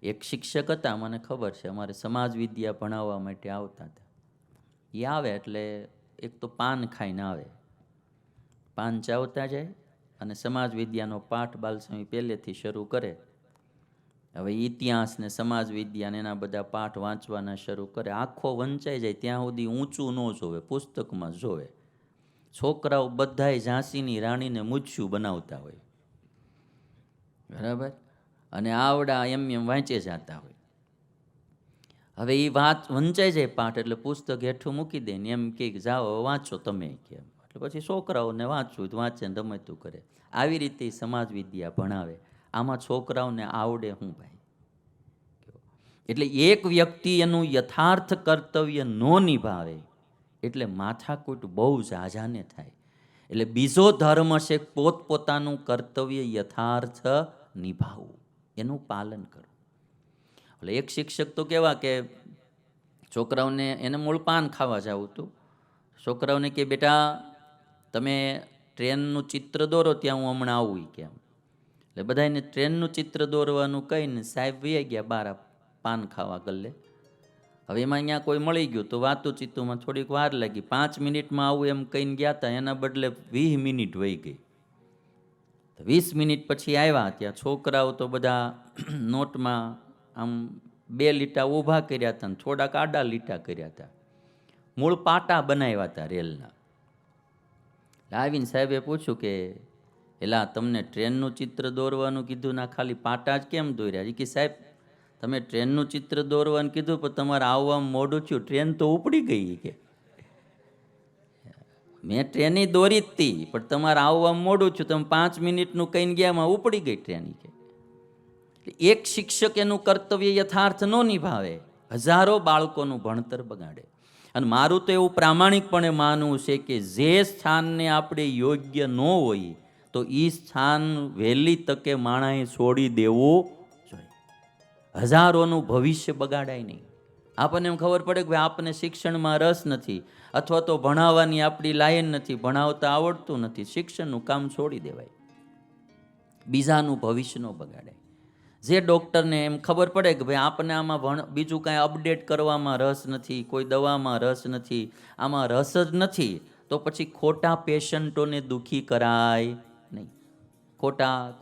એક શિક્ષક હતા, મને ખબર છે, અમારે સમાજ વિદ્યા ભણાવવા માટે આવતા હતા. એ આવે એટલે એક તો પાન ખાઈને આવે, પાન ચાવતા જાય અને સમાજ વિદ્યાનો પાઠ બાલસ્વામી પહેલેથી શરૂ કરે. હવે ઇતિહાસ ને સમાજ વિદ્યા ને એના બધા પાઠ વાંચવાના શરૂ કરે. આખો વંચાઈ જાય ત્યાં સુધી ઊંચું ન જોવે, પુસ્તકમાં જોવે. છોકરાઓ બધાય ઝાંસીની રાણીને મૂછ્યું બનાવતા હોય, બરાબર, અને આવડા એમ વાંચે જતા હોય. હવે એ વાત વંચાઈ જાય પાઠ એટલે પુસ્તક હેઠું મૂકી દે ને એમ કે જાઓ વાંચો તમે કેમ. એટલે પછી છોકરાઓને વાંચવું વાંચે ને રમતું કરે. આવી રીતે સમાજ વિદ્યા ભણાવે. આમાં છોકરાઓને આવડે શું ભાઈ? એટલે એક વ્યક્તિ એનું યથાર્થ કર્તવ્ય ન નિભાવે એટલે માથાકૂટ બહુ ઝાઝાને થાય. એટલે બીજો ધર્મ છે પોતપોતાનું કર્તવ્ય યથાર્થ નિભાવવું, એનું પાલન કરવું. એટલે એક શિક્ષક તો કેવા કે છોકરાઓને, એને મૂળ પાન ખાવા જવું હતું, છોકરાઓને કે બેટા તમે ટ્રેનનું ચિત્ર દોરો ત્યાં હું હમણાં આવું કેમ. એટલે બધાને ટ્રેનનું ચિત્ર દોરવાનું કહીને સાહેબ વહી ગયા બહાર પાન ખાવા ગલ્લે. હવે એમાં અહીંયા કોઈ મળી ગયું તો વાતું ચીતુમાં થોડીક વાર લાગી. 5 મિનિટમાં આવું એમ કહીને ગયા હતા, એના બદલે 20 મિનિટ વહી ગઈ. 20 મિનિટ પછી આવ્યા ત્યાં છોકરાઓ તો બધા નોટમાં આમ 2 લીટા ઊભા કર્યા હતા, થોડાક આડા લીટા કર્યા હતા, મૂળ પાટા બનાવ્યા હતા રેલના. આવીને સાહેબે પૂછ્યું કે એલા તમને ટ્રેનનું ચિત્ર દોરવાનું કીધું ના ખાલી પાટા જ કેમ દોર્યા? કે સાહેબ તમે ટ્રેનનું ચિત્ર દોરવાનું કીધું પણ તમારે આવવામાં મોડું થયું, ટ્રેન તો ઉપડી ગઈ. કે મેં ટ્રેની દોરી જ હતી પણ તમારે આવવામાં મોડું થયું, તમે 5 મિનિટનું કહીને ગયામાં ઉપડી ગઈ ટ્રેન. કે એક શિક્ષક એનું કર્તવ્ય યથાર્થ ન નિભાવે, હજારો બાળકોનું ભણતર બગાડે. અને મારું તો એવું પ્રામાણિકપણે માનવું છે કે જે સ્થાનને આપણે યોગ્ય ન હોય તો એ સ્થાન વહેલી તકે માણસે છોડી દેવું જોઈએ. હજારોનું ભવિષ્ય બગાડાય નહીં. આપણને એમ ખબર પડે કે ભાઈ આપણને શિક્ષણમાં રસ નથી અથવા તો ભણાવવાની આપણી લાયન નથી, ભણાવતા આવડતું નથી, શિક્ષણનું કામ છોડી દેવાય, બીજાનું ભવિષ્ય ન બગાડાય. જે ડૉક્ટરને એમ ખબર પડે કે ભાઈ આપણને આમાં બીજું કાંઈ અપડેટ કરવામાં રસ નથી, કોઈ દવામાં રસ નથી, આમાં રસ જ નથી, તો પછી ખોટા પેશન્ટોને દુઃખી કરાય નહીં.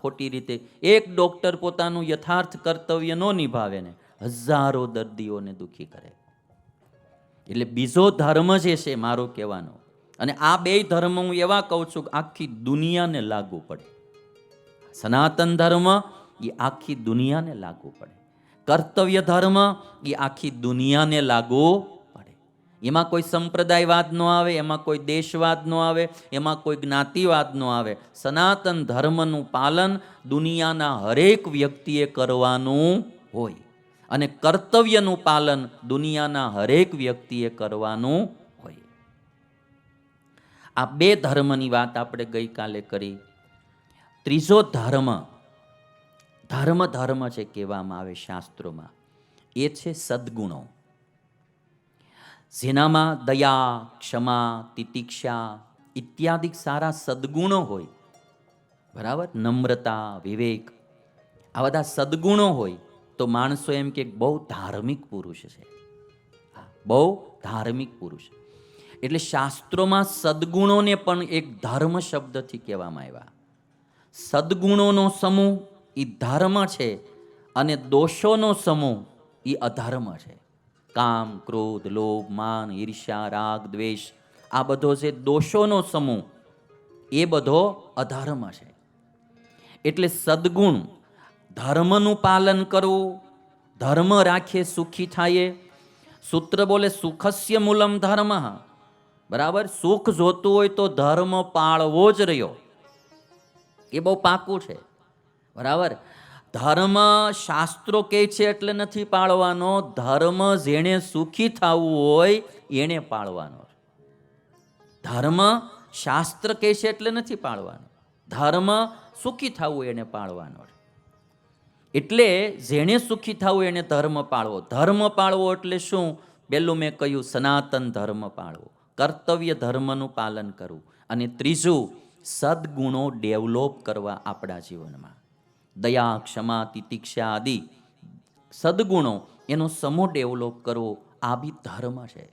ખોટી રીતે એક ડૉક્ટર પોતાનું યથાર્થ કર્તવ્ય ન નિભાવે ને હજારો દર્દીઓને દુઃખી કરે. એટલે બીજો ધર્મ જે છે મારો કહેવાનો, અને આ બે ધર્મ હું એવા કહું છું કે આખી દુનિયાને લાગુ પડે. સનાતન ધર્મ એ આખી દુનિયાને લાગુ પડે, કર્તવ્ય ધર્મ એ આખી દુનિયાને લાગુ પડે. એમાં કોઈ સંપ્રદાયવાદ ન આવે, એમાં કોઈ દેશવાદ ન આવે, એમાં કોઈ જ્ઞાતિવાદ ન આવે. સનાતન ધર્મનું પાલન દુનિયાના હરેક વ્યક્તિએ કરવાનું હોય અને કર્તવ્યનું પાલન દુનિયાના હરેક વ્યક્તિએ કરવાનું હોય. આ બે ધર્મની વાત આપણે ગઈકાલે કરી. ત્રીજો ધર્મ છે કહેવામાં આવે શાસ્ત્રોમાં, એ છે સદ્ગુણો, જેનામાં દયા, ક્ષમા, તિતિક્ષા ઇત્યાદિ સારા સદ્ગુણો હોય, બરાબર, નમ્રતા, વિવેક, આ બધા સદ્ગુણો હોય તો માણસો એમ કે બહુ ધાર્મિક પુરુષ છે, બહુ ધાર્મિક પુરુષ. એટલે શાસ્ત્રોમાં સદ્ગુણોને પણ એક ધર્મ શબ્દથી કહેવામાં આવ્યા. સદ્ગુણોનો સમૂહ એ ધર્મ છે અને દોષોનો સમૂહ એ અધર્મ છે. કામ, ક્રોધ, લોભ, માન, ઈર્ષ્યા, રાગ, દ્વેષ, આ બધો જે દોષોનો સમૂહ એ બધો અધર્મ છે. એટલે સદ્ગુણ, ધર્મનું પાલન કરવું, ધર્મ રાખીએ સુખી થાય. સૂત્ર બોલે સુખસ્ય મૂલમ ધર્મ, બરાબર, સુખ જોતું હોય તો ધર્મ પાળવો જ રહ્યો, એ બહુ પાકું છે, બરાબર. ધર્મ શાસ્ત્રો કહે છે એટલે નથી પાળવાનો, ધર્મ જેણે સુખી થવું હોય એને પાળવાનો. ધર્મ શાસ્ત્ર કહે છે એટલે નથી પાળવાનો, ધર્મ સુખી થવું એને પાળવાનો. એટલે જેણે સુખી થવું એને ધર્મ પાળવો. ધર્મ પાળવો એટલે શું? પહેલું મેં કહ્યું સનાતન ધર્મ પાળવો, કર્તવ્ય ધર્મનું પાલન કરવું. અને ત્રીજું સદ્ગુણો ડેવલોપ કરવા આપણા જીવનમાં. દયા, ક્ષમા, તિતિક્ષા આદિ સદગુણો એનો સમૂહ ડેવલપ કરવો, આ બી ધર્મ છે.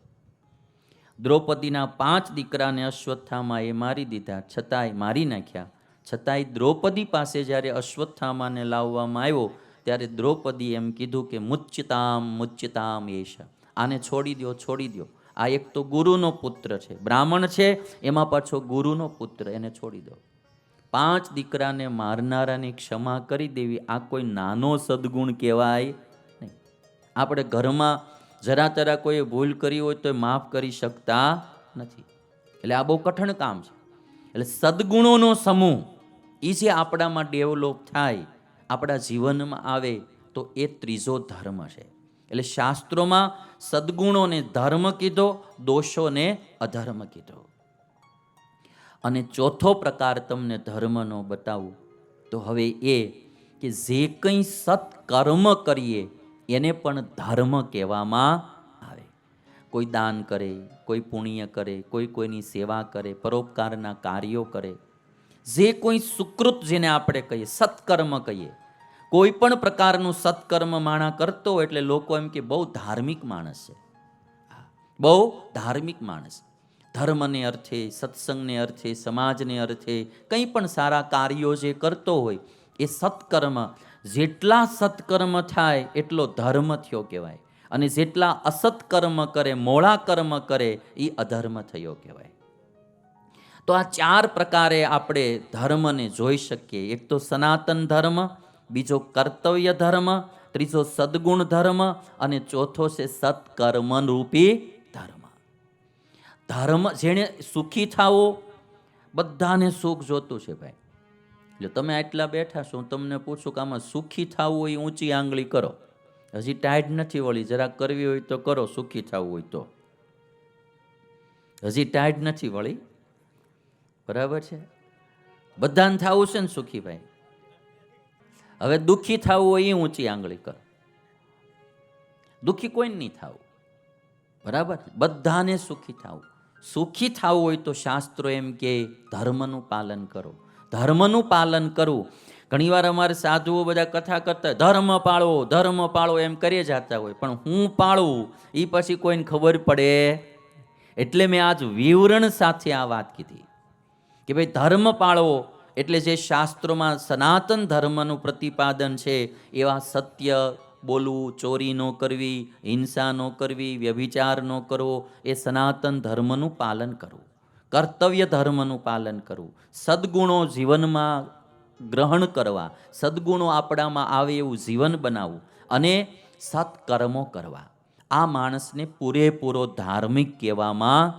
દ્રૌપદીના 5 દીકરાને અશ્વત્થામાએ મારી દીધા, છતાંય મારી નાખ્યા. છતાંય દ્રૌપદી પાસે જ્યારે અશ્વત્થામાને લાવવામાં આવ્યો ત્યારે દ્રૌપદી એમ કીધું કે મુચ્યતામ મુચ્યતામ એશ, આને છોડી દો, છોડી દો. આ એક તો ગુરુનો પુત્ર છે, બ્રાહ્મણ છે, એમાં પાછો ગુરુનો પુત્ર, એને છોડી દો. 5 દીકરાને મારનારાની ક્ષમા કરી દેવી, આ કોઈ નાનો સદગુણ કહેવાય નહીં. આપણે ઘરમાં જરા તરા કોઈ ભૂલ કરી હોય તો માફ કરી શકતા નથી. એટલે આ બહુ કઠણ કામ છે. એટલે સદગુણોનો સમૂહ એ જે આપણામાં ડેવલપ થાય, આપણા જીવનમાં આવે, તો એ ત્રીજો ધર્મ છે. એટલે શાસ્ત્રોમાં સદગુણોને ધર્મ કીધો, દોષોને અધર્મ કીધો. અને ચોથો પ્રકાર તમને ધર્મનો બતાવું તો હવે એ કે જે કંઈ સત્કર્મ કરીએ એને પણ ધર્મ કહેવામાં આવે. કોઈ દાન કરે, કોઈ પુણ્ય કરે, કોઈ કોઈની સેવા કરે, પરોપકારના કાર્યો કરે, જે કોઈ સુકૃત જેને આપણે કહીએ, સત્કર્મ કહીએ, કોઈ પણ પ્રકારનું સત્કર્મ માણા કરતો હોય એટલે લોકો એમ કે બહુ ધાર્મિક માણસ છે, બહુ ધાર્મિક માણસ. ધર્મને અર્થે, સત્સંગને અર્થે, સમાજને અર્થે કંઈ પણ સારા કાર્યો જે કરતો હોય એ સત્કર્મ, જેટલા સત્કર્મ થાય એટલો ધર્મ થયો કહેવાય. અને જેટલા અસત્કર્મ કરે, મોળા કર્મ કરે, એ અધર્મ થયો કહેવાય. તો આ 4 પ્રકારે આપણે ધર્મને જોઈ શકીએ. એક તો સનાતન ધર્મ, બીજો કર્તવ્ય ધર્મ, ત્રીજો સદગુણ ધર્મ, અને ચોથો છે સત્કર્મ રૂપી ધર્મ. ધર્મ જેણે સુખી થાવો, બધાને સુખ જોતું છે ભાઈ. એટલે તમે આટલા બેઠા છો, હું તમને પૂછું કે આમાં સુખી થવું હોય ઊંચી આંગળી કરો. હજી ટાઈટ નથી વળી, જરા કરવી હોય તો કરો, સુખી થવું હોય તો. હજી ટાઈટ નથી વળી, બરાબર છે? બધાને થવું છે ને સુખી ભાઈ. હવે દુઃખી થવું હોય એ ઊંચી આંગળી કરો. દુઃખી કોઈ નહીં થવું, બરાબર? બધાને સુખી થવું. સુખી થવું હોય તો શાસ્ત્રો એમ કે ધર્મનું પાલન કરો. ધર્મનું પાલન કરવું. ઘણીવાર અમારે સાધુઓ બધા કથા કરતા ધર્મ પાળવો, ધર્મ પાળવો એમ કરીએ જતા હોય, પણ હું પાળવું એ પછી કોઈને ખબર પડે. એટલે મેં આજ વિવરણ સાથે આ વાત કીધી કે ભાઈ ધર્મ પાળવો એટલે જે શાસ્ત્રોમાં સનાતન ધર્મનું પ્રતિપાદન છે એવા સત્ય બોલવું, ચોરી ન કરવી, હિંસા ન કરવી, વ્યભિચાર ન કરવો, એ સનાતન ધર્મનું પાલન કરવું. કર્તવ્ય ધર્મનું પાલન કરવું. સદગુણો જીવનમાં ગ્રહણ કરવા, સદગુણો આપણામાં આવે એવું જીવન બનાવવું અને સત્કર્મો કરવા. આ માણસને પૂરેપૂરો ધાર્મિક કહેવામાં